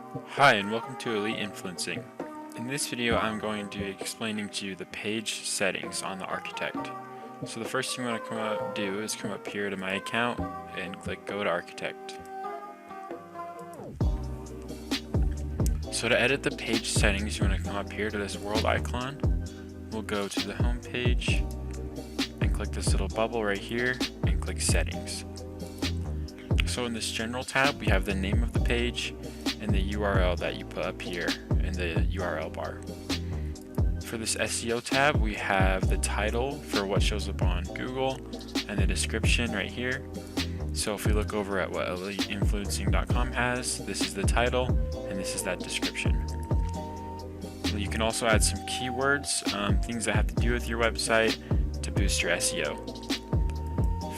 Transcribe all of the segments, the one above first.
Hi and welcome to Elite Influencing. In this video I'm going to be explaining to you the page settings on the Architect. So the first thing you want to do is come up here to my account and click Go to Architect. So to edit the page settings you want to come up here to this world icon. We'll go to the home page and click this little bubble right here and click Settings. So in this General tab we have the name of the page and the URL that you put up here in the URL bar. For this SEO tab, we have the title for what shows up on Google and the description right here. So if we look over at what EliteInfluencing.com has, this is the title and this is that description. You can also add some keywords, things that have to do with your website to boost your SEO.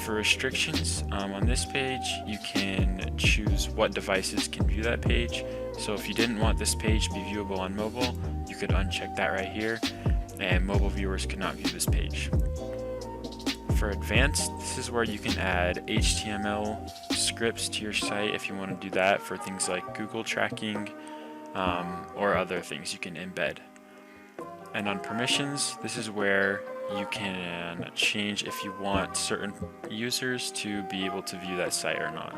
For restrictions, on this page you can choose what devices can view that page. So if you didn't want this page to be viewable on mobile, you could uncheck that right here and mobile viewers could not view this page. For advanced, this is where you can add HTML scripts to your site if you want to do that for things like Google tracking or other things you can embed. And on permissions, this is where you can change if you want certain users to be able to view that site or not.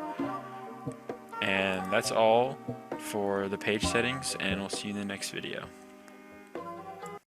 And that's all for the page settings, and we'll see you in the next video.